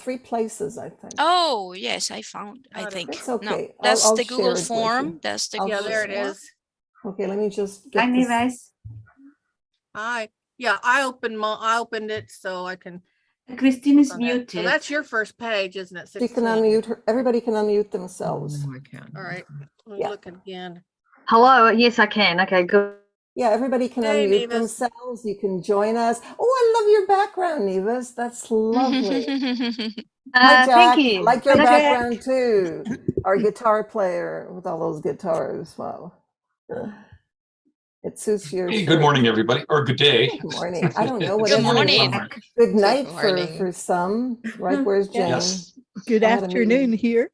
3 places, I think. Oh, yes, I found, I Got it. think. It's okay. No, I'll that's the share Google it with form. you. That's the I'll Yeah, Google there it form. is. Okay, let me just Hi, get this. Neves. I opened it so I can. Christine is on that. So muted. that's your first page, isn't it? She can 16. unmute her. Everybody can unmute themselves. No, I can't. All right. Let me Yeah. look again. Hello, yes, I can. Okay, good. Yeah, everybody can Hey, unmute Nevis. themselves. You can join us. Oh, I love your background, Nevis. That's lovely. Hi, Jack. Thank I you. like your Hi, Jack. background too. Our guitar player with all those guitars. Wow. It suits your Hey, shirt. good morning, everybody, or good day. Good morning. I don't know. Good Whatever it is. morning. Good night Good for morning. some. Right? Where's Jane? Yes. Good I had a afternoon meeting. here.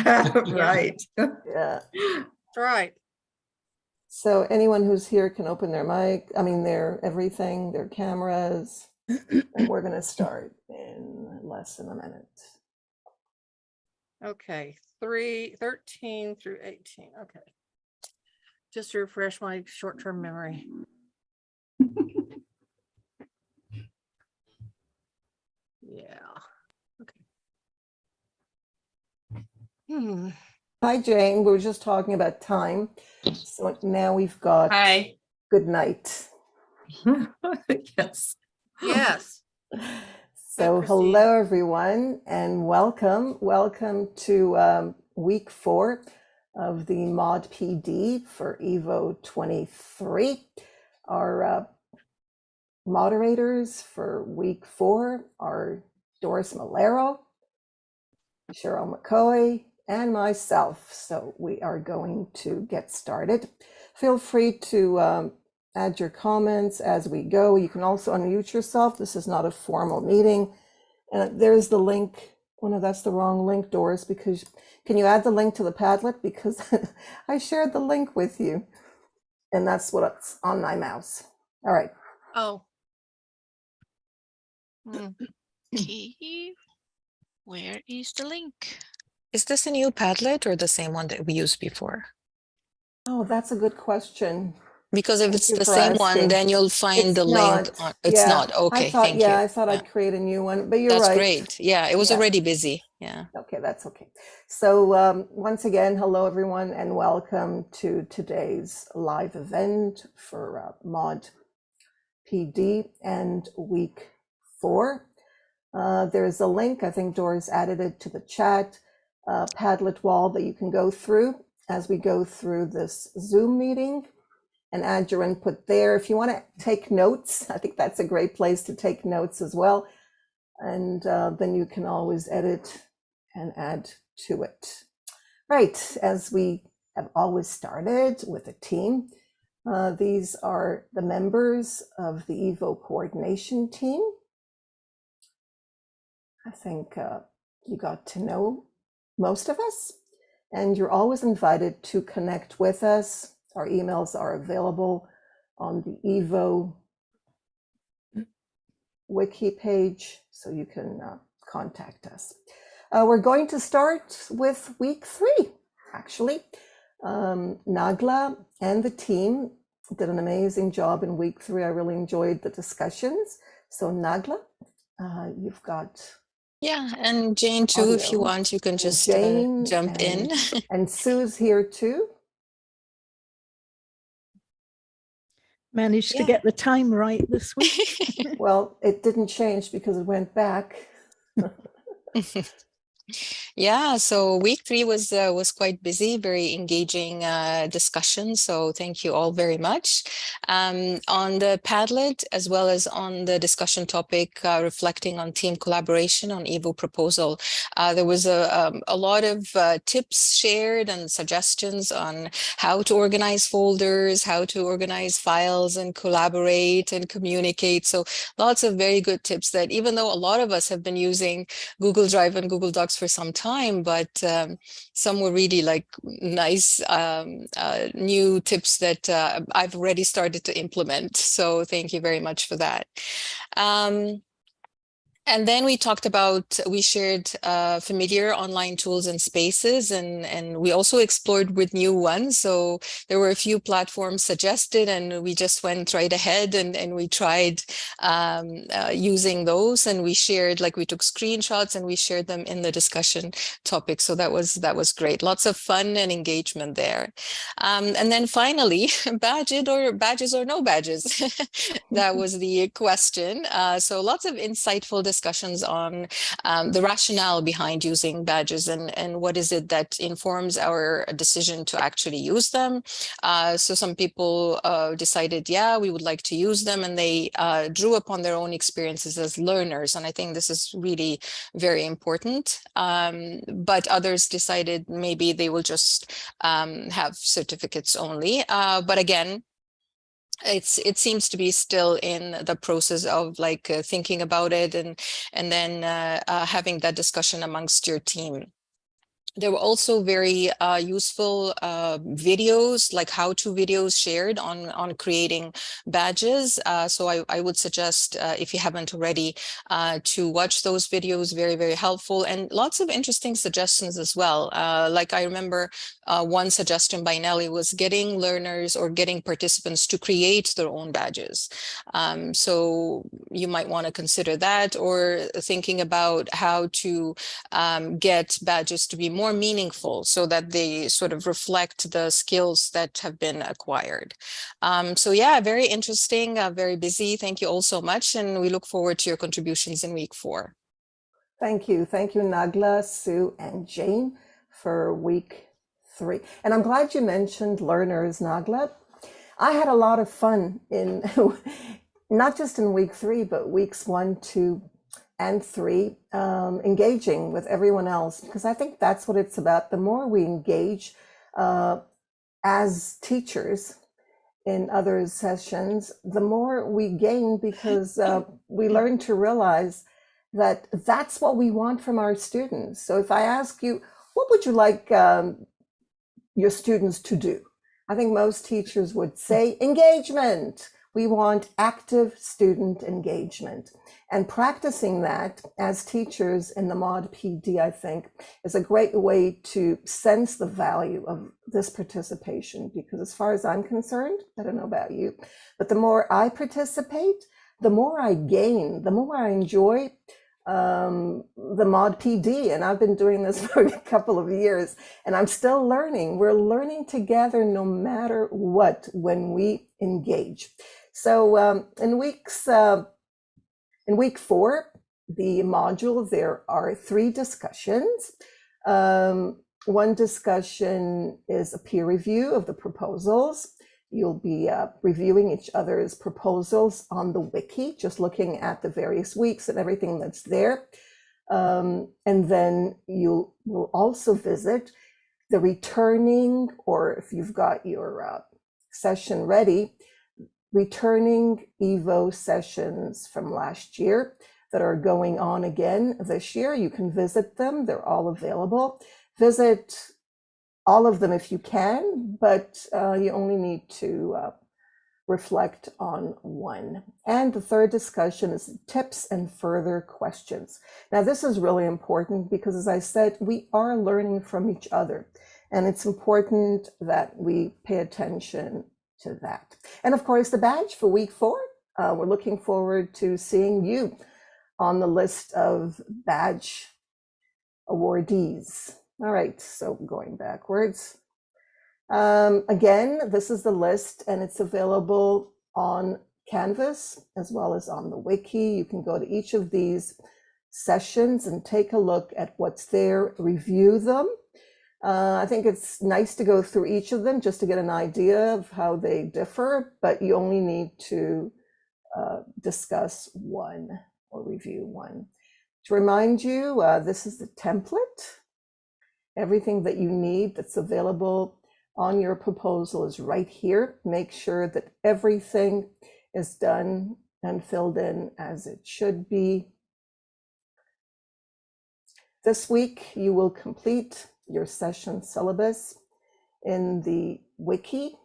Right. Yeah. That's right. So anyone who's here can open their mic. I mean, their everything, their cameras. And we're going to start in less than a minute. Okay. 13 through 18. Okay. Just to refresh my short-term memory. Yeah. Okay. Hi, Jane. We were just talking about time. So now we've got Hi. good night. Yes. Yes. So Christine. hello, everyone, and welcome. Welcome to week 4 of the Mod PD for EVO23. Our moderators for week 4 are Doris Malero, Cheryl McCoy, and myself. So we are going to get started. Feel free to add your comments as we go. You can also unmute yourself. This is not a formal meeting. And there's the link. Oh no, that's the wrong link, Doris, because can you add the link to the Padlet? Because I shared the link with you. And that's what's on my mouse. All right. Oh. Okay. Where is the link? Is this a new Padlet or the same one that we used before? Oh, that's a good question. Because if Thank it's you the for same one, asking. then you'll find It's the link. not. It's Yeah, not. Okay, I thought, thank you. I thought I'd create a new one, but you're That's right. great. Yeah, it was Yeah. already busy. Yeah. Okay, that's okay. So once again, hello everyone, and welcome to today's live event for Mod PD and week 4. There's a link, I think Doris added it to the chat, Padlet wall that you can go through as we go through this Zoom meeting and add your input there. If you want to take notes, I think that's a great place to take notes as well. And then you can always edit and add to it. Right, as we have always started with a team, these are the members of the EVO coordination team. I think you got to know most of us, and you're always invited to connect with us. Our emails are available on the EVO wiki page, so you can contact us. We're going to start with week 3, actually. Nagla and the team did an amazing job in week 3. I really enjoyed the discussions. So Nagla, you've got... Yeah, and Jane too, if you audio. want, you can just Jane jump in. And Sue's here too. Managed to Yeah. get the time right this week. Well, it didn't change because it went back. Yeah, so week 3 was quite busy, very engaging discussion. So thank you all very much. On the Padlet, as well as on the discussion topic, reflecting on team collaboration on EVO proposal, there was a lot of tips shared and suggestions on how to organize folders, how to organize files and collaborate and communicate. So lots of very good tips that even though a lot of us have been using Google Drive and Google Docs for some time, but some were really like nice new tips that I've already started to implement. So thank you very much for that. And then we talked about, we shared familiar online tools and spaces, and we also explored with new ones. So there were a few platforms suggested, and we just went right ahead and we tried using those, and we shared, like we took screenshots and we shared them in the discussion topic. So that was great. Lots of fun and engagement there. And then finally, badges or no badges? That was the question. So lots of insightful discussions on the rationale behind using badges and what is it that informs our decision to actually use them. So some people decided, yeah, we would like to use them, and they drew upon their own experiences as learners. And I think this is really very important. But others decided maybe they will just have certificates only. But again, it seems to be still in the process of like thinking about it and then having that discussion amongst your team. There were also very useful videos, like how-to videos shared on creating badges. So I would suggest, if you haven't already, to watch those videos. Very, very helpful, and lots of interesting suggestions as well. Like I remember one suggestion by Nelly was getting learners or getting participants to create their own badges. So you might want to consider that, or thinking about how to get badges to be more meaningful so that they sort of reflect the skills that have been acquired. So yeah, very interesting, very busy. Thank you all so much, and we look forward to your contributions in week 4. Thank you. Thank you, Nagla, Sue, and Jane for week 3. And I'm glad you mentioned learners, Nagla. I had a lot of fun in, not just in week 3, but weeks 1, 2, and 3, engaging with everyone else, because I think that's what it's about. The more we engage as teachers in other sessions, the more we gain, because we learn to realize that that's what we want from our students. So if I ask you, what would you like your students to do? I think most teachers would say engagement. We want active student engagement. And practicing that as teachers in the Mod PD, I think, is a great way to sense the value of this participation. Because as far as I'm concerned, I don't know about you, but the more I participate, the more I gain, the more I enjoy the Mod PD. And I've been doing this for a couple of years, and I'm still learning. We're learning together no matter what when we engage. So in week 4, the module, there are 3 discussions. One discussion is a peer review of the proposals. You'll be reviewing each other's proposals on the wiki, just looking at the various weeks and everything that's there. And then you will also visit the returning, or if you've got your session ready, returning EVO sessions from last year that are going on again this year. You can visit them. They're all available. Visit all of them if you can, but you only need to reflect on one. And the third discussion is tips and further questions. Now, this is really important because, as I said, we are learning from each other, and it's important that we pay attention to that. And of course, the badge for week 4, we're looking forward to seeing you on the list of badge awardees. All right, so going backwards. Again, this is the list, and it's available on Canvas as well as on the wiki. You can go to each of these sessions and take a look at what's there, review them. I think it's nice to go through each of them just to get an idea of how they differ, but you only need to discuss one or review one. To remind you, this is the template. Everything that you need that's available on your proposal is right here. Make sure that everything is done and filled in as it should be. This week, you will complete your session syllabus in the wiki,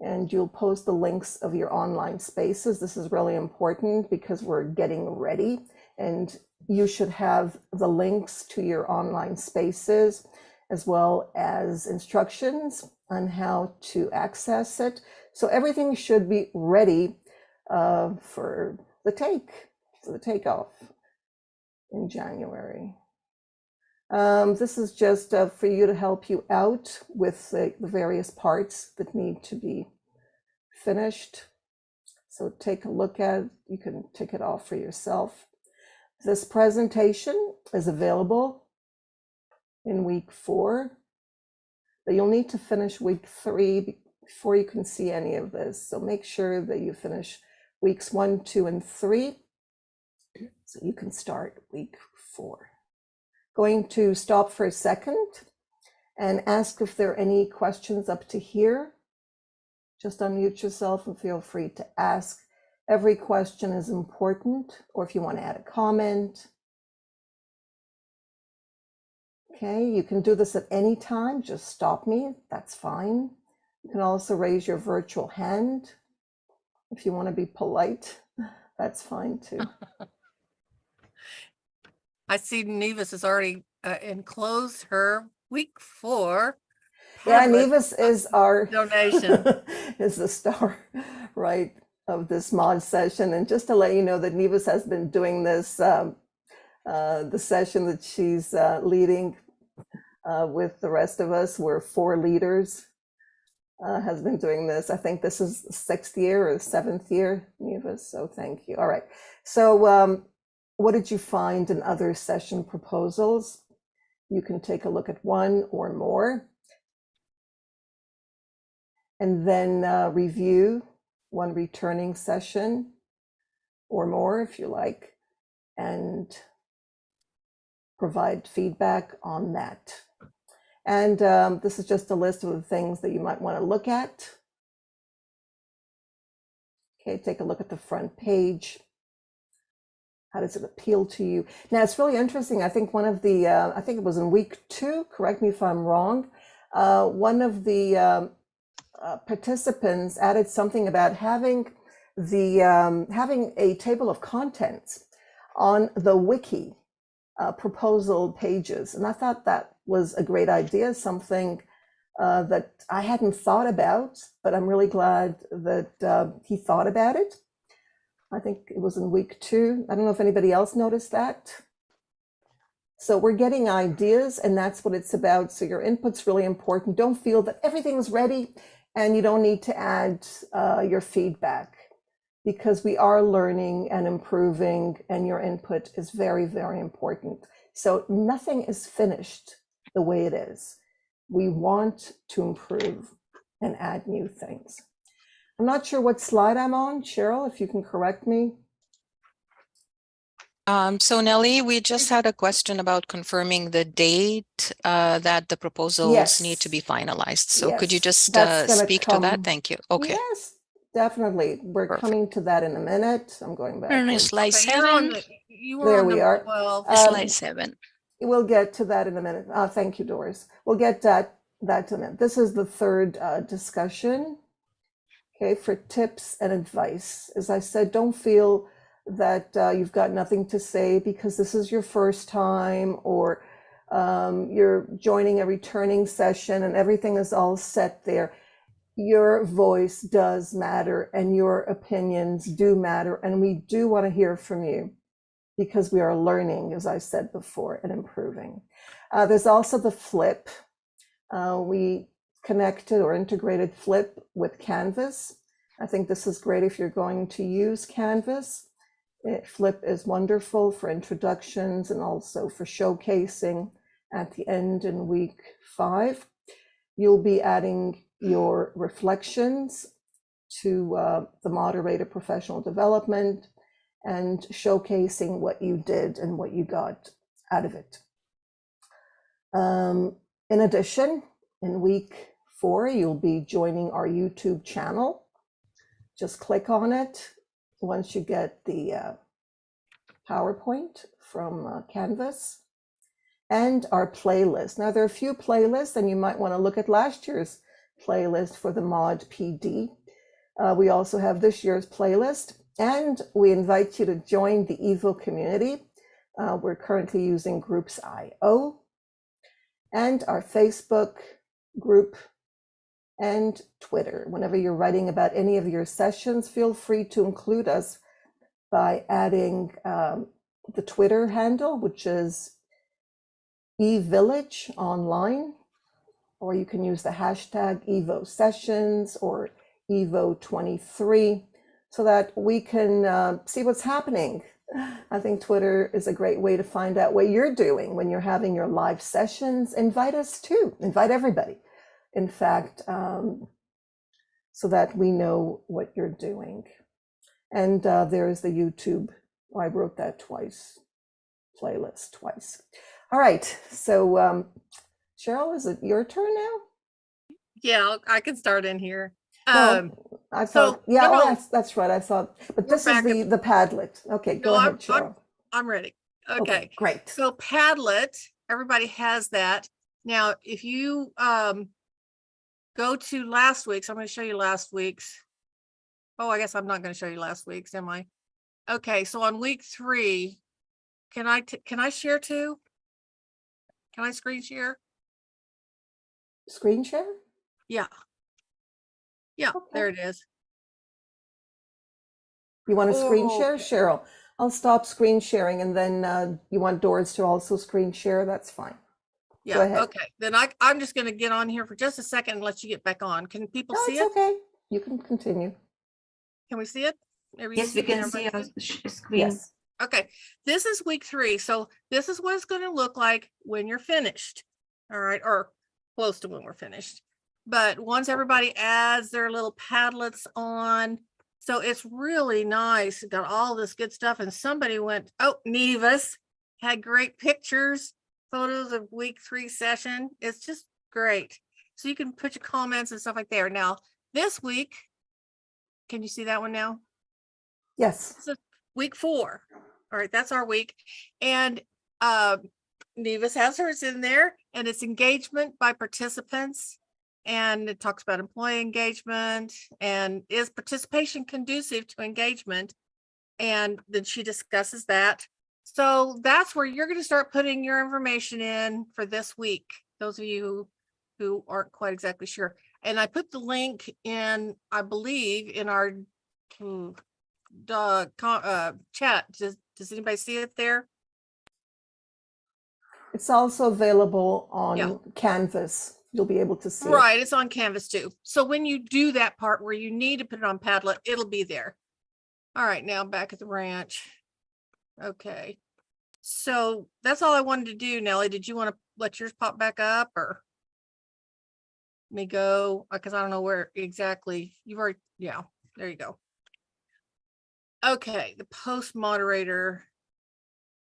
and you'll post the links of your online spaces. This is really important because we're getting ready and you should have the links to your online spaces as well as instructions on how to access it. So everything should be ready for the takeoff in January. This is just for you to help you out with the various parts that need to be finished. So take a look at it. You can tick it off for yourself. This presentation is available in week 4, but you'll need to finish week 3 before you can see any of this. So make sure that you finish weeks 1, 2, and 3 so you can start week 4. Going to stop for a second and ask if there are any questions up to here. Just unmute yourself and feel free to ask. Every question is important, or if you want to add a comment. Okay, you can do this at any time. Just stop me, that's fine. You can also raise your virtual hand. If you want to be polite, that's fine too. I see Nevis has already enclosed her week 4. Yeah, Padlet Nevis is our donation. is the star, right, of this mod session. And just to let you know that Nevis has been doing this, the session that she's leading with the rest of us. We're 4 leaders, has been doing this. I think this is the 6th year or 7th year, Nevis. So thank you. All right. So what did you find in other session proposals? You can take a look at one or more, and then review one returning session or more if you like, and provide feedback on that. And this is just a list of the things that you might want to look at. Okay, take a look at the front page. How does it appeal to you? Now, it's really interesting. I think one of the, I think it was in week 2, correct me if I'm wrong, one of the participants added something about having having a table of contents on the wiki proposal pages. And I thought that was a great idea, something that I hadn't thought about, but I'm really glad that he thought about it. I think it was in week 2. I don't know if anybody else noticed that. So we're getting ideas, and that's what it's about. So your input's really important. Don't feel that everything's ready and you don't need to add your feedback, because we are learning and improving, and your input is very, very important. So nothing is finished the way it is. We want to improve and add new things. I'm not sure what slide I'm on. Cheryl, if you can correct me. So Nellie, we just had a question about confirming the date that the proposals need to be finalized. So could you just speak to that? Thank you. Okay. Yes, definitely. We're Perfect. coming to that in a minute. I'm going back. Slide Okay, 7. There we are. 12. Slide 7. We'll get to that in a minute. Thank you, Doris. We'll get that in a minute. This is the 3rd discussion. Okay, for tips and advice. As I said, don't feel that you've got nothing to say because this is your first time, or you're joining a returning session and everything is all set there. Your voice does matter, and your opinions do matter, and we do want to hear from you because we are learning, as I said before, and improving. There's also the flip. We connected or integrated Flip with Canvas. I think this is great if you're going to use Canvas. Flip is wonderful for introductions and also for showcasing at the end in week 5. You'll be adding your reflections to the moderator professional development and showcasing what you did and what you got out of it. In addition, in week 4, you'll be joining our YouTube channel. Just click on it once you get the PowerPoint from Canvas, and our playlist. Now, there are a few playlists, and you might want to look at last year's playlist for the Mod PD. We also have this year's playlist, and we invite you to join the EVO community. We're currently using Groups.io and our Facebook group and Twitter. Whenever you're writing about any of your sessions, feel free to include us by adding the Twitter handle, which is eVillage Online, or you can use the hashtag EVO Sessions or EVO23 so that we can see what's happening. I think Twitter is a great way to find out what you're doing when you're having your live sessions. Invite us too, invite everybody. In fact, so that we know what you're doing. And there's the YouTube, I wrote that twice, playlist twice. All right, so Cheryl, is it your turn now? Yeah, I can start in here. No, I thought, so- yeah, no, oh, no. that's right, I thought, but We're this is back the Padlet. Okay, go ahead, Cheryl. I'm ready. Okay. Great. So Padlet, everybody has that. Now, if you go to last week's, I'm going to show you last week's. Oh, I guess I'm not going to show you last week's, am I? Okay, so on week 3, can I share too? Can I screen share? Screen share? Yeah. Yeah, Okay. there it is. You want to screen share, Okay. Cheryl? I'll stop screen sharing, and then you want Doris to also screen share, that's fine. Yeah, ahead. okay. Then I'm just going to get on here for just a second and let you get back on. Can people No, see it's it? okay, you can continue. Can we see it? Yes, we can see everybody our screen. Yes. Okay, this is week 3. So this is what it's going to look like when you're finished. All right, or close to when we're finished. But once everybody adds their little Padlets on, so it's really nice. It got all this good stuff. And somebody went, oh, Nevis had great pictures, photos of week 3 session. It's just great. So you can put your comments and stuff like there. Now, this week, can you see that one now? Yes. This is week 4. All right, that's our week. And Nevis has hers in there, and it's engagement by participants. And it talks about employee engagement and is participation conducive to engagement. And then she discusses that. So that's where you're going to start putting your information in for this week. Those of you who aren't quite exactly sure. And I put the link in, I believe, in our chat. Does anybody see it there? It's also available on Yeah. Canvas. You'll be able to see it. Right, it's on Canvas too. So when you do that part where you need to put it on Padlet, it'll be there. All right, now back at the ranch. Okay. So that's all I wanted to do, Nellie. Did you want to let yours pop back up or me go? Because I don't know where exactly you've already, yeah, there you go. Okay, the post moderator.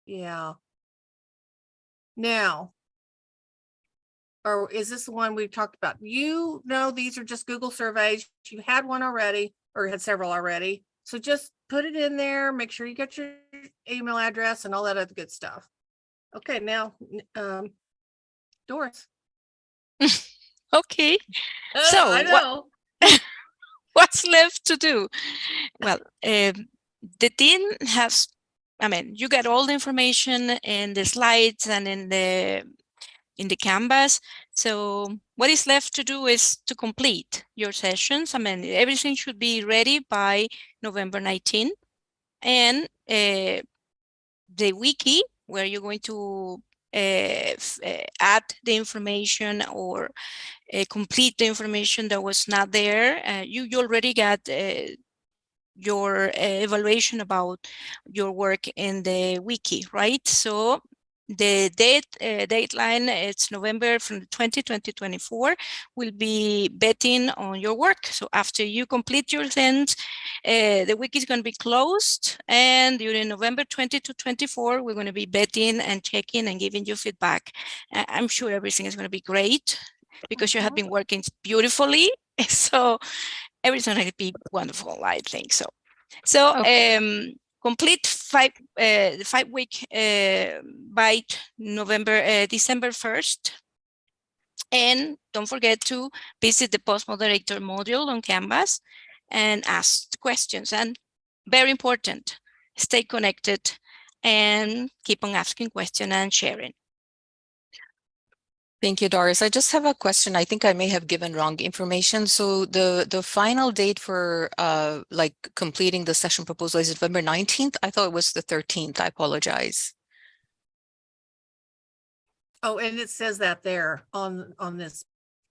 Yeah. Now, or is this the one we've talked about? You know, these are just Google surveys. You had one already or had several already. So just put it in there, make sure you get your email address and all that other good stuff. Okay, now, Doris. Okay. So I know. what's left to do? Well, the team has, I mean, you get all the information in the slides and in the canvas. So what is left to do is to complete your sessions. I mean, everything should be ready by November 19. And the wiki, where you're going to add the information or complete the information that was not there. You already got your evaluation about your work in the wiki, right? So the deadline, it's November from 2024, will be betting on your work. So after you complete your things, the wiki is going to be closed, and during November 20 to 24, we're going to be betting and checking and giving you feedback. I'm sure everything is going to be great because you have been working beautifully. So everything's going to be wonderful, I think so. So complete the 5-week by December 1st. And don't forget to visit the post moderator module on Canvas and ask questions. And very important, stay connected and keep on asking questions and sharing. Thank you, Doris. I just have a question. I think I may have given wrong information. So the final date for like completing the session proposal is November 19th. I thought it was the 13th. I apologize. Oh, and it says that there on this.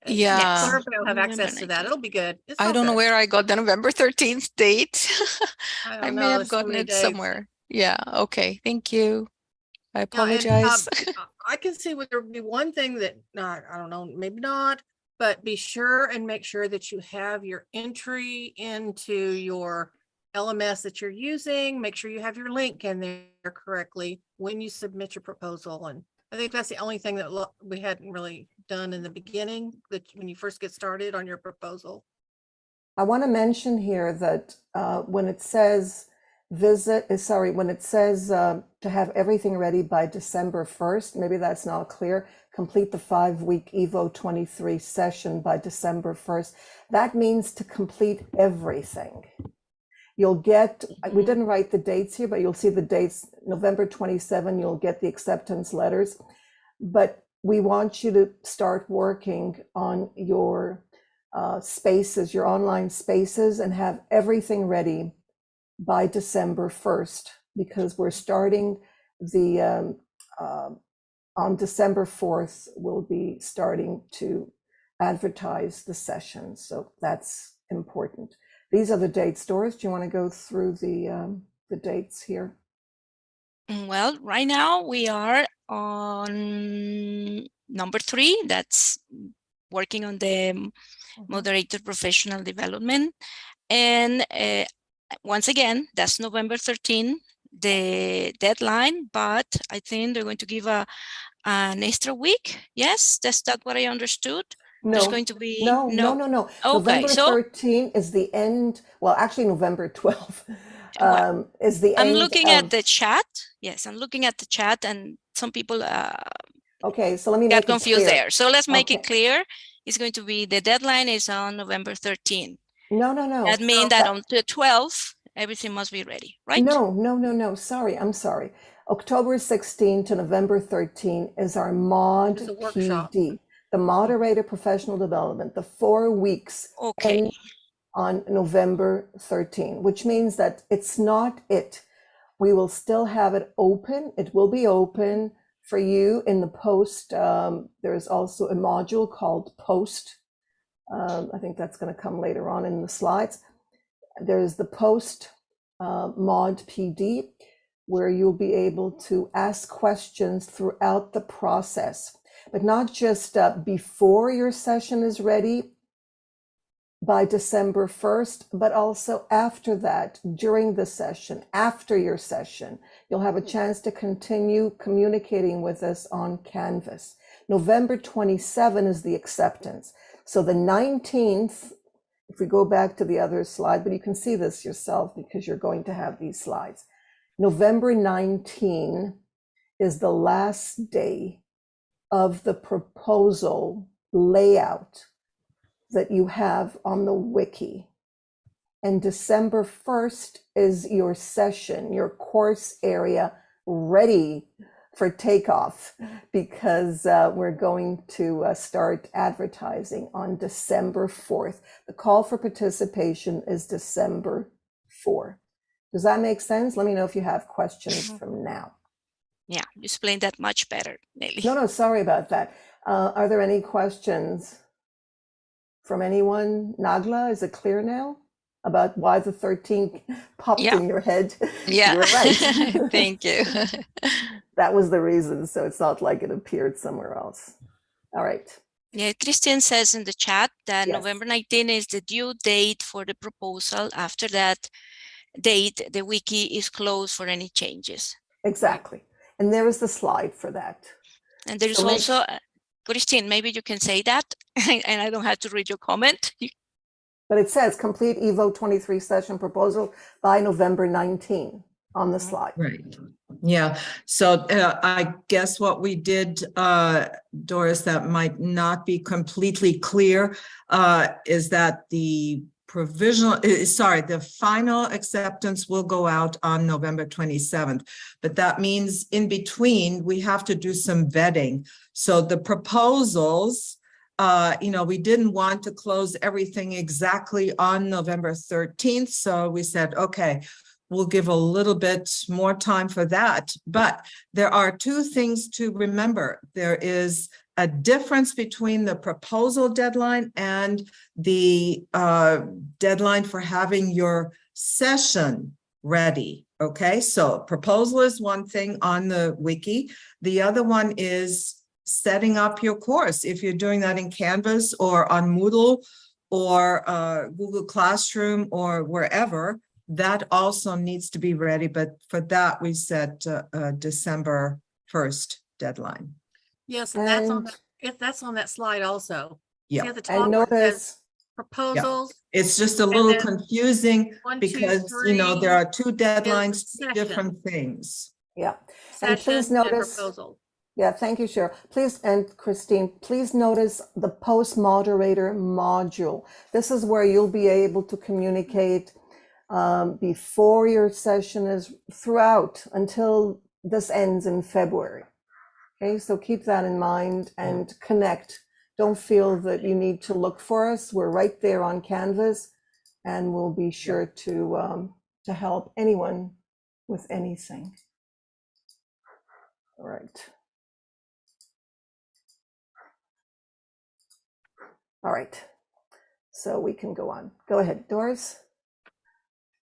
page. Yeah. So everybody will have November access to that. 19th. It'll be good. It's I all don't know good. where I got the November 13th date. I I don't may know. have There's so gotten many it dates. somewhere. Yeah. Okay. Thank you. I Yeah, and apologize. I can see what there would be one thing that I don't know, maybe not, but be sure and make sure that you have your entry into your LMS that you're using. Make sure you have your link in there correctly when you submit your proposal. And I think that's the only thing that we hadn't really done in the beginning, that when you first get started on your proposal. I want to mention here that when it says when it says to have everything ready by December 1st, maybe that's not clear, complete the 5-week EVO23 session by December 1st. That means to complete everything. You'll get, we didn't write the dates here, but you'll see the dates, November 27, you'll get the acceptance letters. But we want you to start working on your spaces, your online spaces, and have everything ready by December 1st, because we're starting the, on December 4th, we'll be starting to advertise the session. So that's important. These are the dates. Doris, do you want to go through the dates here? Well, right now we are on number 3. That's working on the moderator professional development. And once again, that's November 13, the deadline, but I think they're going to give an extra week. Yes, that's what I understood. There's going to be no. Okay, November so 13 is the end. Well, actually, November 12 well, is the I'm end. looking at the chat. Yes, I'm looking at the chat, and some people Okay, so let me got make it confused clear. there. So let's make it Okay. clear. It's going to be, the deadline is on November 13. No. That means that on the 12th, everything must be ready, right? No. Sorry, I'm sorry. October 16 to November 13 is our Mod It's a workshop. PD, the moderator professional development. The 4 weeks Okay. end on November 13, which means that it's not it. We will still have it open. It will be open for you in the post. There's also a module called post. I think that's going to come later on in the slides. There's the post Mod PD, where you'll be able to ask questions throughout the process, but not just before your session is ready by December 1st, but also after that, during the session, after your session, you'll have a chance to continue communicating with us on Canvas. November 27 is the acceptance. So the 19th, if we go back to the other slide, but you can see this yourself because you're going to have these slides. November 19 is the last day of the proposal layout that you have on the wiki. And December 1st is your session, your course area ready for takeoff, because we're going to start advertising on December 4th. The call for participation is December 4th. Does that make sense? Let me know if you have questions from now. Yeah, you explained that much better, Nelly. No, sorry about that. Are there any questions from anyone? Nagla, is it clear now about why the 13 popped in your head? Yeah. You're right. Thank you. That was the reason, so it's not like it appeared somewhere else. All right. Yeah, Christian says in the chat that Yes. November 19 is the due date for the proposal. After that date, the wiki is closed for any changes. Exactly. And there is the slide for that. And there is So also, Christine, maybe you can say that, and I don't have to read your comment. But it says complete EVO23 session proposal by November 19 on the slide. Right. Yeah. So I guess what we did, Doris, that might not be completely clear, is that the the final acceptance will go out on November 27th, but that means in between, we have to do some vetting. So the proposals, we didn't want to close everything exactly on November 13th. So we said, okay, we'll give a little bit more time for that. But there are two things to remember. There is a difference between the proposal deadline and the deadline for having your session ready. Okay, so proposal is one thing on the wiki. The other one is setting up your course. If you're doing that in Canvas or on Moodle or Google Classroom or wherever, that also needs to be ready. But for that, we set December 1st deadline. Yes, and that's on And that, if that's on that slide also. See Yeah, at the I top where it says notice, proposals. it's just a little then confusing 1, 2, because, 3 there are two is deadlines, two session. different things. yeah. And please Session and notice, proposal. yeah, thank you, Cheryl. Please, and Christine, please notice the post moderator module. This is where you'll be able to communicate before your session is throughout until this ends in February. Okay, so keep that in mind and connect. Don't feel that you need to look for us. We're right there on Canvas, and we'll be sure to help anyone with anything. All right. All right. So we can go on. Go ahead, Doris.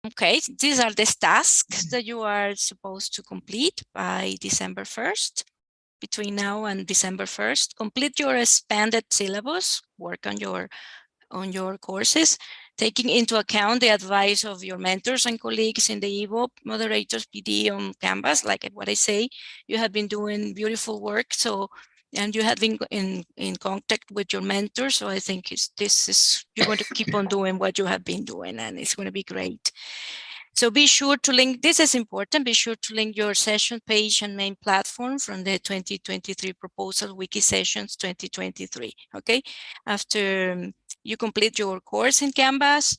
Okay, these are the tasks that you are supposed to complete by December 1st. Between now and December 1st, complete your expanded syllabus, work on your courses, taking into account the advice of your mentors and colleagues in the EVO Moderators PD on Canvas. Like what I say, you have been doing beautiful work. So, and you have been in contact with your mentors. So I think you're going to keep on doing what you have been doing, and it's going to be great. So be sure to link, this is important, be sure to link your session page and main platform from the 2023 proposal wiki sessions 2023, okay? After you complete your course in Canvas,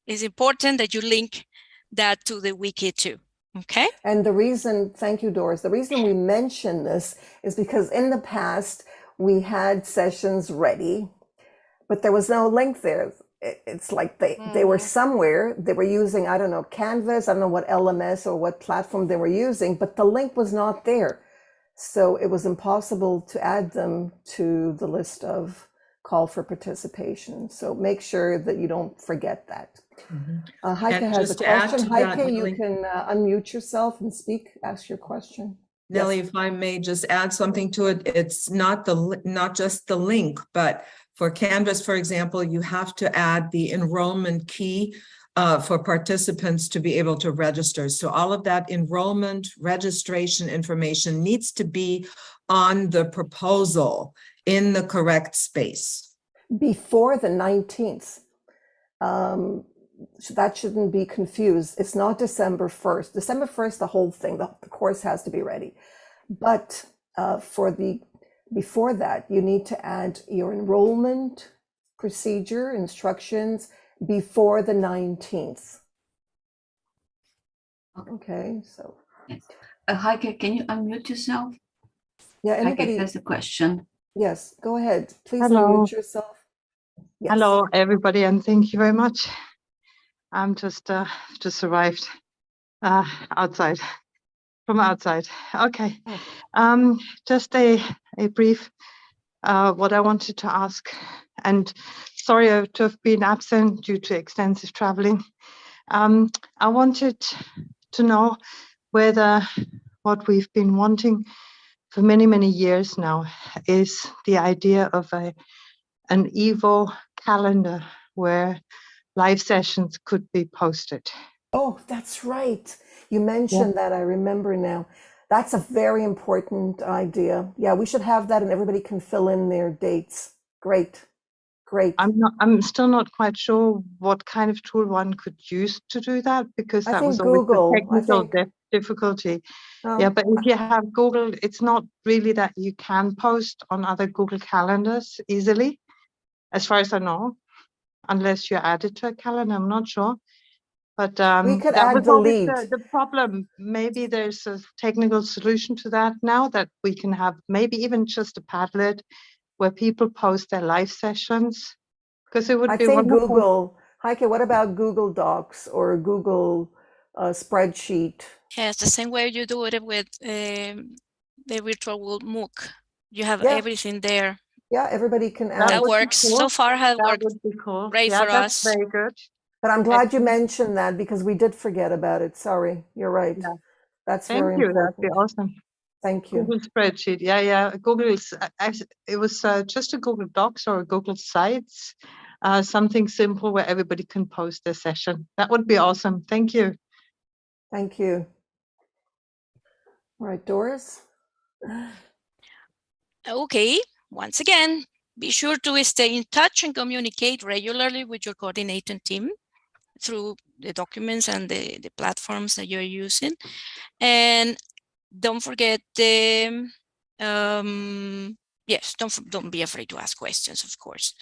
it's important that you link that to the wiki too, okay? And the reason, thank you, Doris, the reason we mention this is because in the past, we had sessions ready, but there was no link there. It's like they were somewhere, they were using, I don't know, Canvas, I don't know what LMS or what platform they were using, but the link was not there. So it was impossible to add them to the list of call for participation. So make sure that you don't forget that. Heike And has a just to add question. to that, Heike, you Nelly- can unmute yourself and speak, ask your question. Nellie, Yes. if I may just add something to it, it's not just the link, but for Canvas, for example, you have to add the enrollment key for participants to be able to register. So all of that enrollment registration information needs to be on the proposal in the correct space. Before the 19th. That shouldn't be confused. It's not December 1st. December 1st, the whole thing, the course has to be ready. But before that, you need to add your enrollment procedure instructions before the 19th. Okay, so. Yes. Heike, can you unmute yourself? Yeah, Heike anybody? has a question. Yes, go ahead. Please Hello. unmute yourself. Yes. Hello, everybody, and thank you very much. I'm just arrived outside, from outside. Okay. Just a brief, what I wanted to ask, and sorry to have been absent due to extensive traveling. I wanted to know whether what we've been wanting for many, many years now is the idea of an EVO calendar where live sessions could be posted. Oh, that's right. You mentioned that. I remember now. That's a very important idea. Yeah, we should have that and everybody can fill in their dates. Great. Great. I'm still not quite sure what kind of tool one could use to do that, because I that think was always Google, the I technical think. difficulty. Oh, Yeah, but if you have Google, it's not really that you can post on other Google calendars easily, as far as I know. unless you add it to a calendar. I'm not sure. But We could that add was always delete. the problem. Maybe there's a technical solution to that now, that we can have maybe even just a Padlet where people post their live sessions, because it would I be think wonderful. Google, Heike, what about Google Docs or Google spreadsheet? Yes, the same way you do it with the virtual MOOC. You have Yeah. everything there. Yeah, everybody can That add. That would be works. cool. So far has That worked would be cool. great Yeah, for that's us. very good. But I'm glad you Excellent. mentioned that, because we did forget about it. Sorry, you're right. Yeah. That's Thank very you. That'd be important. awesome. Thank you. Google spreadsheet. Yeah. Google is, it was just a Google Docs or a Google Sites, something simple where everybody can post their session. That would be awesome. Thank you. Thank you. All right, Doris. Okay, once again, be sure to stay in touch and communicate regularly with your coordinating team through the documents and the platforms that you're using. And don't forget the, yes, don't be afraid to ask questions, of course.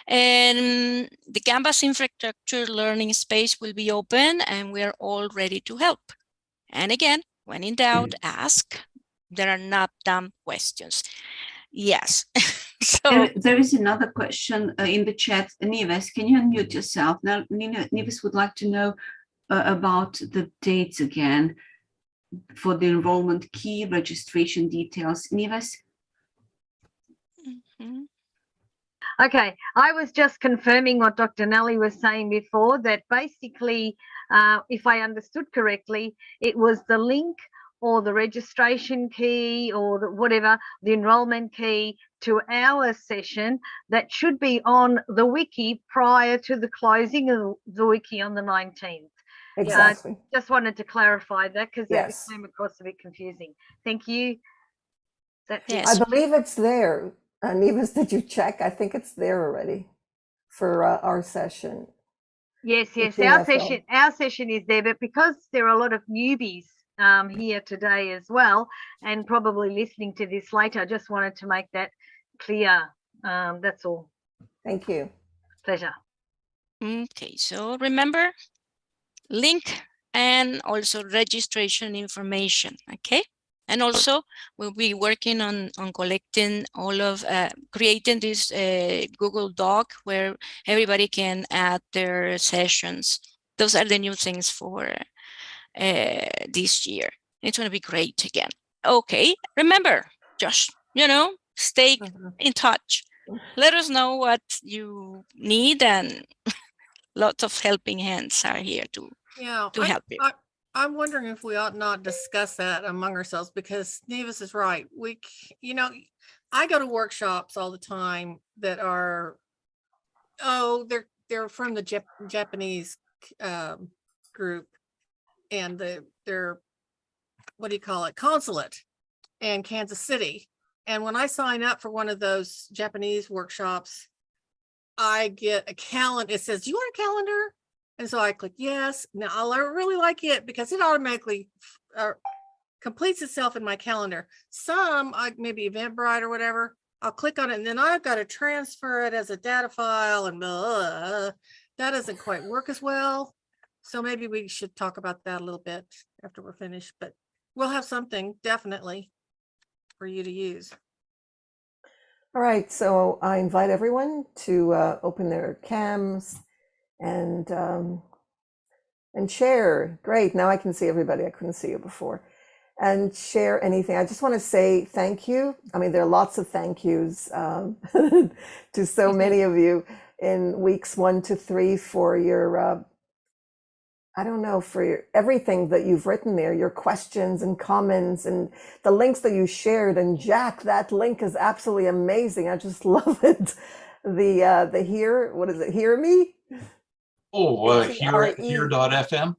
And the Canvas infrastructure learning space will be open, and we are all ready to help. And again, when in doubt, ask. There are not dumb questions. Yes. So There is another question in the chat. Neves, can you unmute yourself? Now, Neves would like to know about the dates again for the enrollment key registration details. Neves? mhm. Okay, I was just confirming what Dr. Nally was saying before, that basically, if I understood correctly, it was the link or the registration key or whatever, the enrollment key to our session that should be on the wiki prior to the closing of the wiki on the 19th. Exactly. Just wanted to clarify that, because Yes. it came across a bit confusing. Thank you. That's it. Yes. I believe it's there. Nevis, did you check? I think it's there already for our session. Yes, the our TESOL. session is there, but because there are a lot of newbies here today as well, and probably listening to this later, I just wanted to make that clear. That's all. Thank you. Pleasure. Okay, so remember, link and also registration information, okay? And also we'll be working on collecting all of, creating this Google Doc where everybody can add their sessions. Those are the new things for this year. It's gonna be great again. Okay, remember, just, stay in touch. Let us know what you need, and lots of helping hands are here to help you. I'm wondering if we ought not discuss that among ourselves, because Nevis is right. I go to workshops all the time that are, they're from the Japanese group, and they're what do you call it, consulate in Kansas City. And when I sign up for one of those Japanese workshops, I get a calendar. It says, do you want a calendar? And so I click yes. Now I really like it because it automatically completes itself in my calendar. Some, maybe Eventbrite or whatever, I'll click on it, and then I've got to transfer it as a data file, and that doesn't quite work as well. So maybe we should talk about that a little bit after we're finished, but we'll have something definitely for you to use. All right, so I invite everyone to open their cams and share. Great, now I can see everybody. I couldn't see you before. And share anything. I just want to say thank you. I mean, there are lots of thank yous to so many of you in weeks 1 to 3 for your, I don't know, for everything that you've written there, your questions and comments and the links that you shared. And Jack, that link is absolutely amazing. I just love it. The Hear, what is it? Hear Me? Oh, H-E-R-E. here.fm.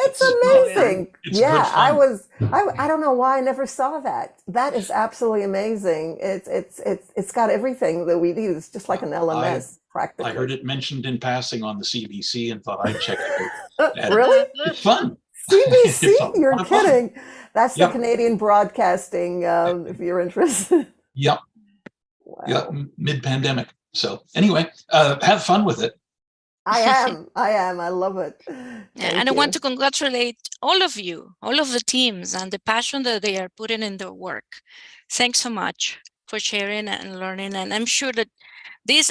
It's amazing. It's Yeah, good fun. I don't know why I never saw that. That is absolutely amazing. It's got everything that we need. It's just like an LMS practically. I heard it mentioned in passing on the CBC and thought I'd check it out. Really? It's fun. CBC? You're Lot of fun. kidding. That's the Yep. Canadian Broadcasting, if you're interested. Yep. Wow. Yeah, mid-pandemic. So anyway, have fun with it. I am. I love it. Yeah, Thank and I want to you. congratulate all of you, all of the teams, and the passion that they are putting in their work. Thanks so much for sharing and learning. And I'm sure that this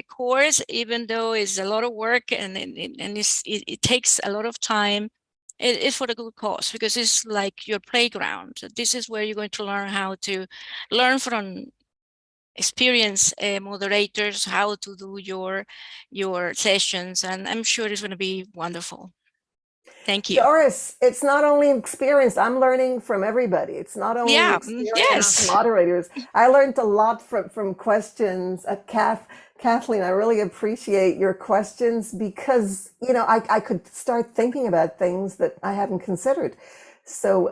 course, even though it's a lot of work and it takes a lot of time, it's for the good cause, because it's like your playground. This is where you're going to learn how to learn from experienced moderators, how to do your sessions, and I'm sure it's going to be wonderful. Thank you. Doris, it's not only experience. I'm learning from everybody. It's not only experienced yes. moderators. I learned a lot from questions. Kathleen, I really appreciate your questions because, you know, I could start thinking about things that I hadn't considered. So,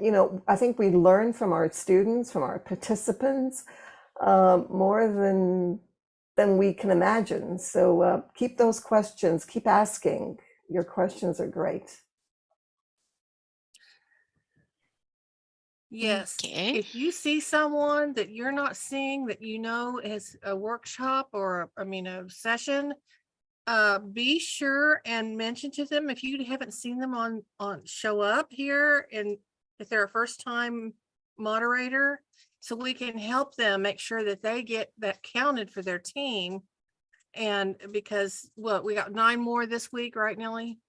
you know, I think we learn from our students, from our participants, more than we can imagine. So keep those questions, keep asking. Your questions are great. Yes. Okay. If you see someone that you're not seeing that you know is a workshop or a session, be sure and mention to them if you haven't seen them on show up here, and if they're a first time moderator, so we can help them make sure that they get that counted for their team. And because we got 9 more this week, right, Nellie?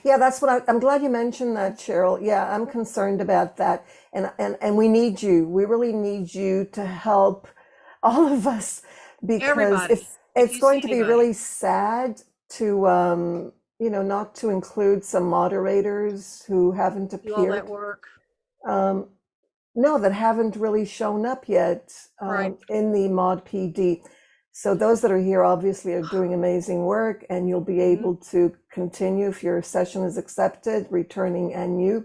Yeah, that's what I'm glad you mentioned that, Cheryl. Yeah, I'm concerned about that. And we need you. We really need you to help all of us, because Everybody. it's you going see to be anybody. really sad to, you know, not to include some moderators who haven't Do all that appeared. work. No, that haven't really shown up yet Right. in the Mod PD. So those that are here obviously are doing amazing work, and you'll be able to continue if your session is accepted, returning and new.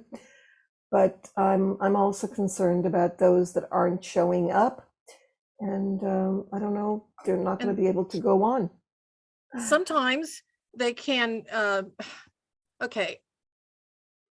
But I'm also concerned about those that aren't showing up, and I don't know, they're not going to be able to go on. Sometimes they can, okay.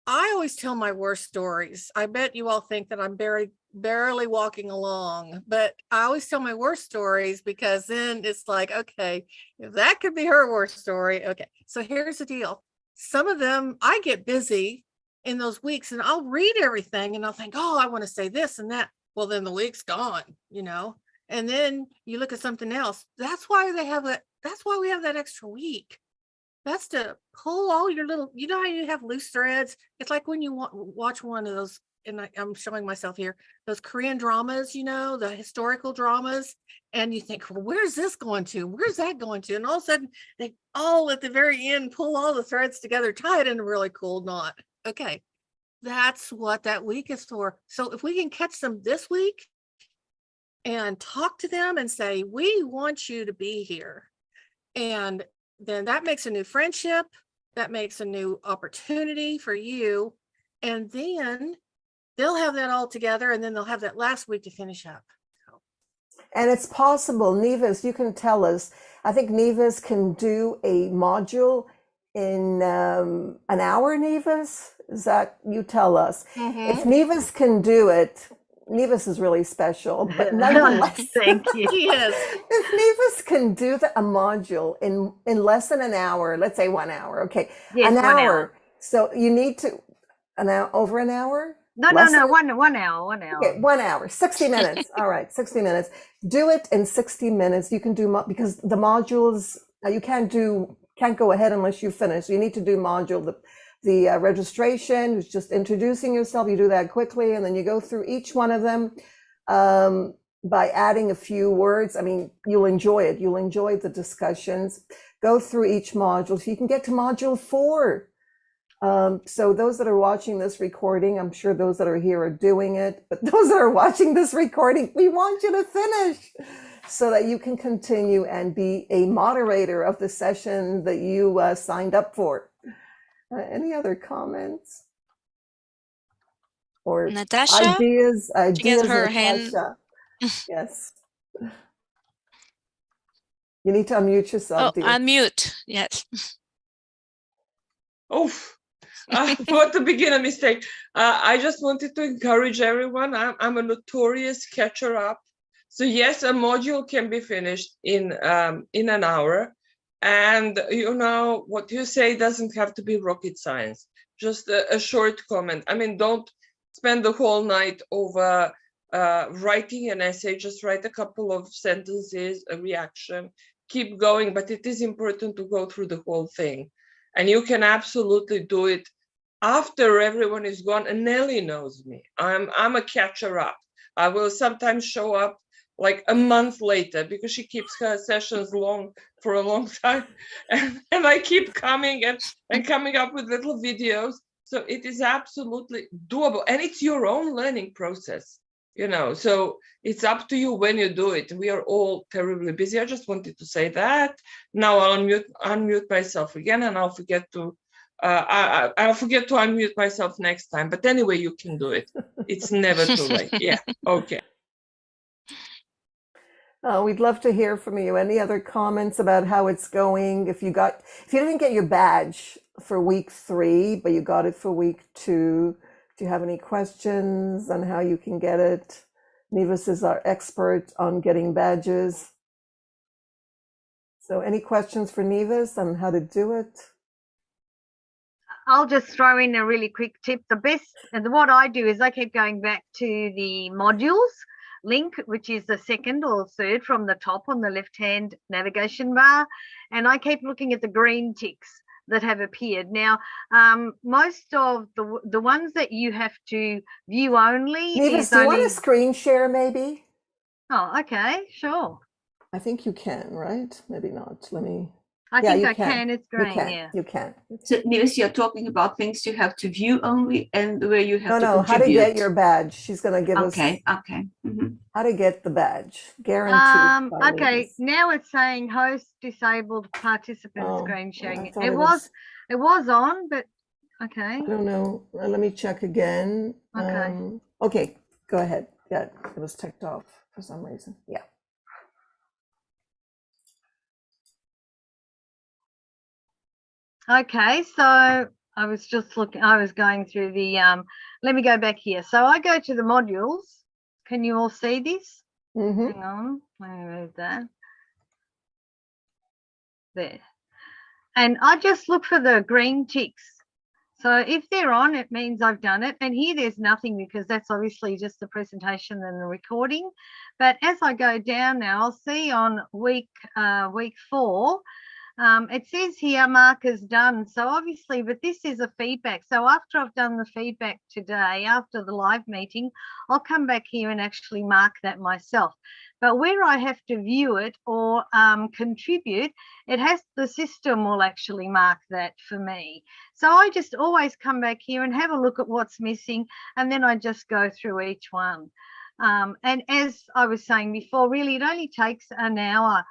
I always tell my worst stories. I bet you all think that I'm barely walking along, but I always tell my worst stories because then it's like, okay, if that could be her worst story. Okay, so here's the deal. Some of them, I get busy in those weeks and I'll read everything and I'll think, oh, I want to say this and that. Well, then the week's gone, you know, and then you look at something else. That's why they have that. That's why we have that extra week. That's to pull all your little, you know how you have loose threads? It's like when you watch one of those, and I'm showing myself here, those Korean dramas, you know, the historical dramas, and you think, well, where's this going to? Where's that going to? And all of a sudden, they all at the very end pull all the threads together, tie it in a really cool knot. Okay, that's what that week is for. So if we can catch them this week and talk to them and say, we want you to be here. And then that makes a new friendship, that makes a new opportunity for you. And then they'll have that all together, and then they'll have that last week to finish up. And it's possible, Nevis, you can tell us, I think Nevis can do a module in an hour, Nevis? Is that, you tell us. If Nevis can do it, Nevis is really special, but nonetheless, Thank you. Yes. if Nevis can do a module in less than an hour, let's say 1 hour, okay, Yes, an 1 hour. hour. So you need to, over an hour? No, Less than- 1 hour, 1 hour. Okay, 1 hour, 60 minutes. All right, 60 minutes. Do it in 60 minutes. You can do, because the modules, you can't go ahead unless you finish. So you need to do module, the registration, is just introducing yourself. You do that quickly, and then you go through each one of them by adding a few words. I mean, you'll enjoy it. You'll enjoy the discussions. Go through each module so you can get to module 4. So those that are watching this recording, I'm sure those that are here are doing it, but those that are watching this recording, we want you to finish so that you can continue and be a moderator of the session that you signed up for. Any other comments or Natasha, ideas? she gets her Natasha. hand. Yes. You need to unmute yourself, dear. Unmute. Yes. Oof. For to begin a mistake, I just wanted to encourage everyone. I'm a notorious catcher up. So yes, a module can be finished in an hour. And you know, what you say doesn't have to be rocket science. Just a short comment. I mean, don't spend the whole night over writing an essay. Just write a couple of sentences, a reaction, keep going. But it is important to go through the whole thing. And you can absolutely do it after everyone is gone. And Nelly knows me. I'm a catcher up. I will sometimes show up like a month later because she keeps her sessions long for a long time. And I keep coming and coming up with little videos. So it is absolutely doable. And it's your own learning process, you know, so it's up to you when you do it. We are all terribly busy. I just wanted to say that. Now I'll unmute myself again, and I'll forget to I'll forget to unmute myself next time. But anyway, you can do it. It's never too late. Yeah. Okay. We'd love to hear from you. Any other comments about how it's going? If you didn't get your badge for week 3, but you got it for week 2, do you have any questions on how you can get it? Nevis is our expert on getting badges. So any questions for Nevis on how to do it? I'll just throw in a really quick tip. The best, and what I do is I keep going back to the modules link, which is the second or third from the top on the left-hand navigation bar, and I keep looking at the green ticks that have appeared. Now, most of the ones that you have to view only. Nevis, do you want to screen share maybe? Oh, okay, sure. I think you can, right? Maybe not. Let me. I think I can. It's green. Yeah, you can. So, Nevis, you're talking about things you have to view only and where you have to contribute. How to get your badge. She's going to give us. Okay. How to get the badge. Guaranteed. Okay, now it's saying host disabled participant screen sharing. It was on, but okay. I don't know. Let me check again. Okay. Okay, go ahead. Yeah, it was ticked off for some reason. Yeah. Okay, so I was just looking, I was going through the, let me go back here. So I go to the modules. Can you all see this? Hang on, let me move that. There. And I just look for the green ticks. So if they're on, it means I've done it. And here there's nothing because that's obviously just the presentation and the recording. But as I go down now, I'll see on week 4, it says here markers done. So obviously, but this is a feedback. So after I've done the feedback today, after the live meeting, I'll come back here and actually mark that myself. But where I have to view it or contribute, the system will actually mark that for me. So I just always come back here and have a look at what's missing, and then I just go through each one. And as I was saying before, really, it only takes an hour.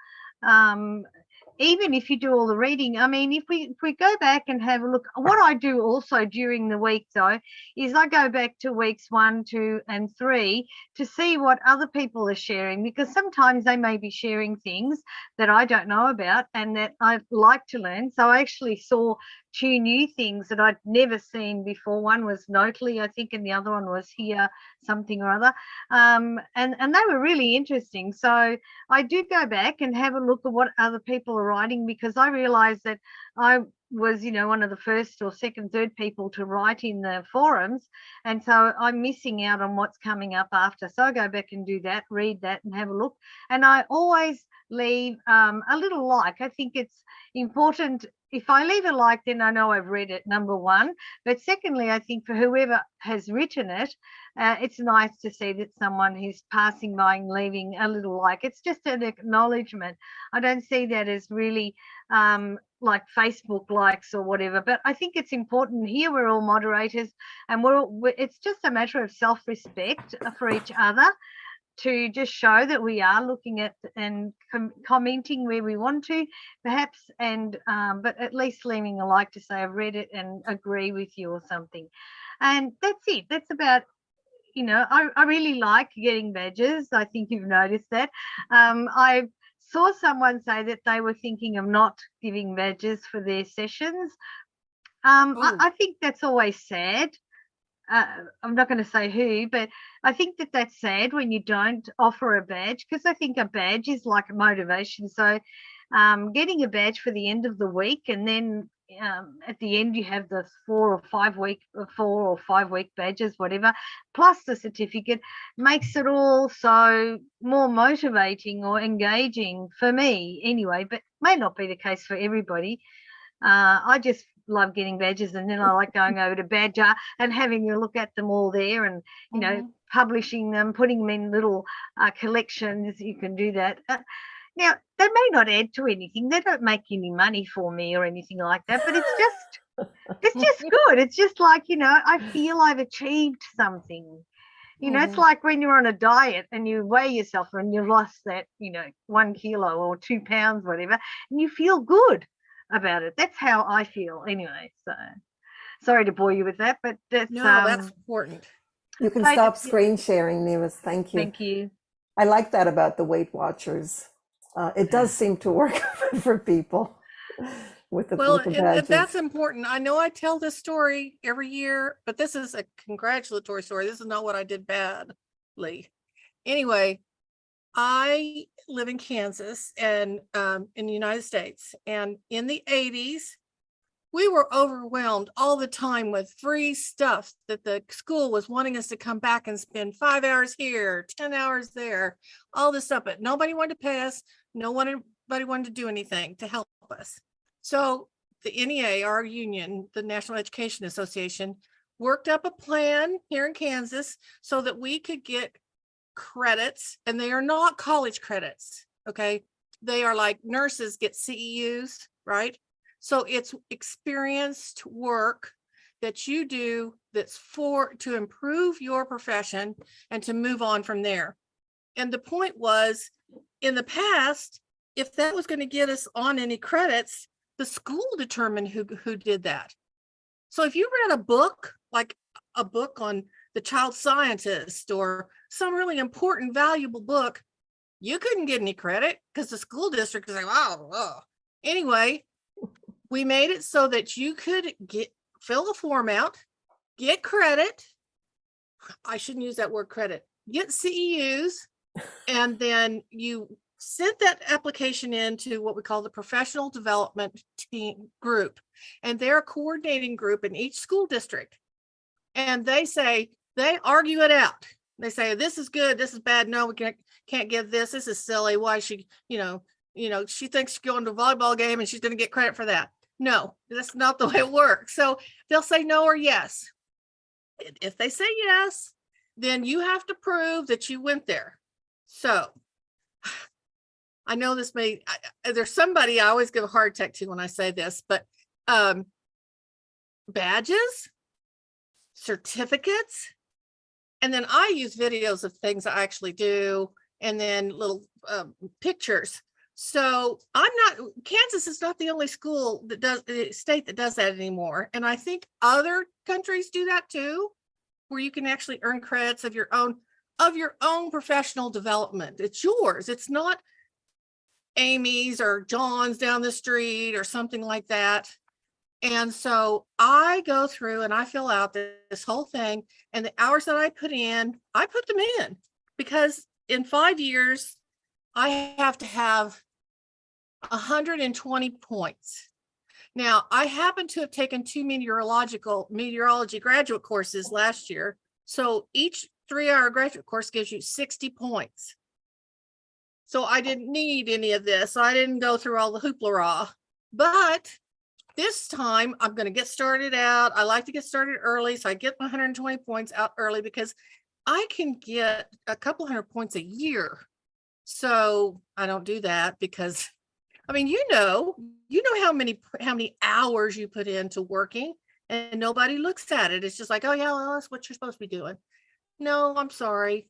Even if you do all the reading, I mean, if we go back and have a look, what I do also during the week though, is I go back to weeks 1, 2, and 3 to see what other people are sharing, because sometimes they may be sharing things that I don't know about and that I'd like to learn. So I actually saw 2 new things that I'd never seen before. One was Notely, I think, and the other one was Here something or other. And they were really interesting. So I do go back and have a look at what other people are writing, because I realized that I was, one of the first or second, third people to write in the forums. And so I'm missing out on what's coming up after. So I go back and do that, read that and have a look. And I always leave a little like. I think it's important. If I leave a like, then I know I've read it, number one. But secondly, I think for whoever has written it, it's nice to see that someone who's passing by and leaving a little like. It's just an acknowledgement. I don't see that as really like Facebook likes or whatever, but I think it's important. Here we're all moderators, and it's just a matter of self-respect for each other, to just show that we are looking at and commenting where we want to, perhaps, and but at least leaving a like to say I've read it and agree with you or something. And that's it. That's about, I really like getting badges. I think you've noticed that. I saw someone say that they were thinking of not giving badges for their sessions. I think that's always sad. I'm not going to say who, but I think that that's sad when you don't offer a badge, because I think a badge is like a motivation. So getting a badge for the end of the week, and then at the end you have the 4 or 5 week badges, whatever, plus the certificate, makes it all so more motivating or engaging for me anyway, but may not be the case for everybody. I just love getting badges, and then I like going over to Badger and having a look at them all there, and you know, publishing them, putting them in little collections. You can do that. Now, they may not add to anything. They don't make any money for me or anything like that, but it's just good. It's just like, you know, I feel I've achieved something. You know, it's like when you're on a diet and you weigh yourself and you've lost that, you know, 1 kilo or 2 pounds, whatever, and you feel good about it. That's how I feel anyway. So sorry to bore you with that, but that's that's important. You can stop screen sharing, Nevis. Thank you. Thank you. I like that about the Weight Watchers. It does seem to work for people with the badges. That's important. I know I tell this story every year, but this is a congratulatory story. This is not what I did badly. Anyway, I live in Kansas and in the United States, and in the 80s, we were overwhelmed all the time with free stuff that the school was wanting us to come back and spend 5 hours here, 10 hours there, all this stuff, but nobody wanted to pay us. Nobody wanted to do anything to help us. So the NEA, our union, the National Education Association, worked up a plan here in Kansas so that we could get credits, and they are not college credits, okay? They are like nurses get CEUs, right? So it's experienced work that you do that's to improve your profession and to move on from there. And the point was, in the past, if that was going to get us on any credits, the school determined who did that. So if you read a book, like a book on the child scientist or some really important, valuable book, you couldn't get any credit because the school district is like, wow. Anyway, we made it so that you could fill a form out, get credit. I shouldn't use that word credit, get CEUs, and then you sent that application into what we call the professional development team group. And they're a coordinating group in each school district. And they argue it out. They say, this is good, this is bad. No, we can't give this. This is silly. Why she, she thinks she's going to a volleyball game and she's going to get credit for that. No, that's not the way it works. So they'll say no or yes. If they say yes, then you have to prove that you went there. So I know this there's somebody I always give a heart attack to when I say this, but badges, certificates, and then I use videos of things I actually do, and then little pictures. So Kansas is not the only state that does that anymore. And I think other countries do that too, where you can actually earn credits of your own professional development. It's yours. It's not Amy's or John's down the street or something like that. And so I go through and I fill out this whole thing, and the hours that I put them in, because in 5 years, I have to have 120 points. Now, I happen to have taken 2 meteorology graduate courses last year. So each 3-hour graduate course gives you 60 points. So I didn't need any of this. I didn't go through all the hoopla. But this time I'm going to get started out. I like to get started early. So I get my 120 points out early because I can get a couple hundred points a year. So I don't do that because, I mean, you know how many hours you put into working, and nobody looks at it. It's just like, oh yeah, well, that's what you're supposed to be doing. No, I'm sorry.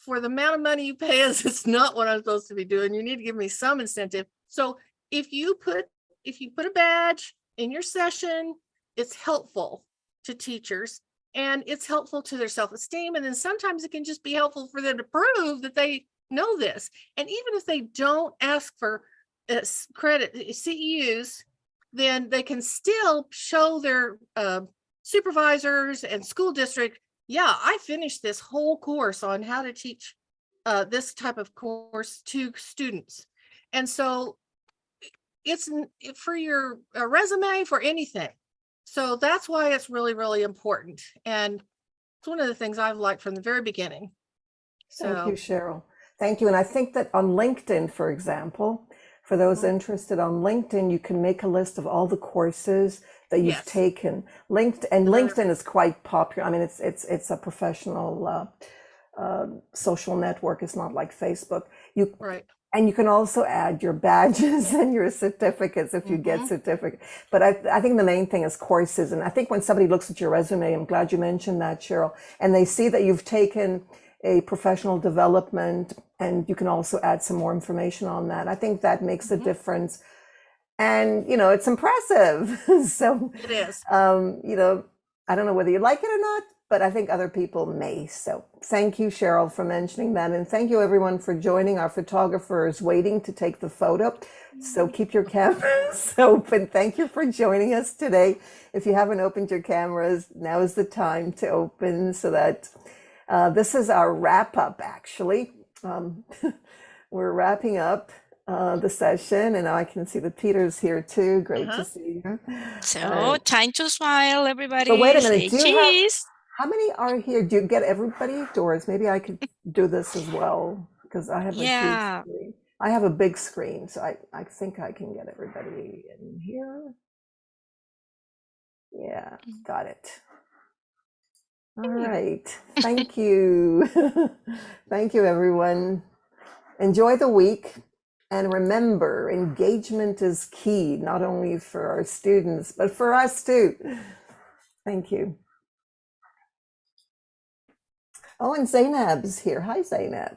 For the amount of money you pay us, it's not what I'm supposed to be doing. You need to give me some incentive. So if you put a badge in your session, it's helpful to teachers and it's helpful to their self-esteem. And then sometimes it can just be helpful for them to prove that they know this. And even if they don't ask for credit, CEUs, then they can still show their supervisors and school district, yeah, I finished this whole course on how to teach this type of course to students. And so for your resume, for anything. So that's why it's really, really important. And it's one of the things I've liked from the very beginning. Thank you, So Cheryl. Thank you. And I think that on LinkedIn, for example, for those interested on LinkedIn, you can make a list of all the courses that you've Yes. taken. LinkedIn is quite popular. I mean, it's a professional social network. It's not like Facebook. right. And you can also add your badges and your certificates if you get certificates. But I think the main thing is courses. And I think when somebody looks at your resume, I'm glad you mentioned that, Cheryl, and they see that you've taken a professional development and you can also add some more information on that. I think that makes a difference. And, you know, it's impressive. So, It is. you know, I don't know whether you like it or not, but I think other people may. So thank you, Cheryl, for mentioning that. And thank you, everyone, for joining. Our photographer is waiting to take the photo. So keep your cameras open. Thank you for joining us today. If you haven't opened your cameras, now is the time to open so that this is our wrap up, actually. We're wrapping up the session, and I can see that Peter's here too. Great to see you. So time to smile, everybody. But wait a Say minute, do you have, cheese. how many are here? Do you get everybody, Doris? Maybe I could do this as well because I have a huge screen. I have a big screen, so I think I can get everybody in here. Yeah, got it. All right. Thank you. Thank you, everyone. Enjoy the week. And remember, engagement is key, not only for our students, but for us too. Thank you. Oh, and Zainab's here. Hi, Zainab.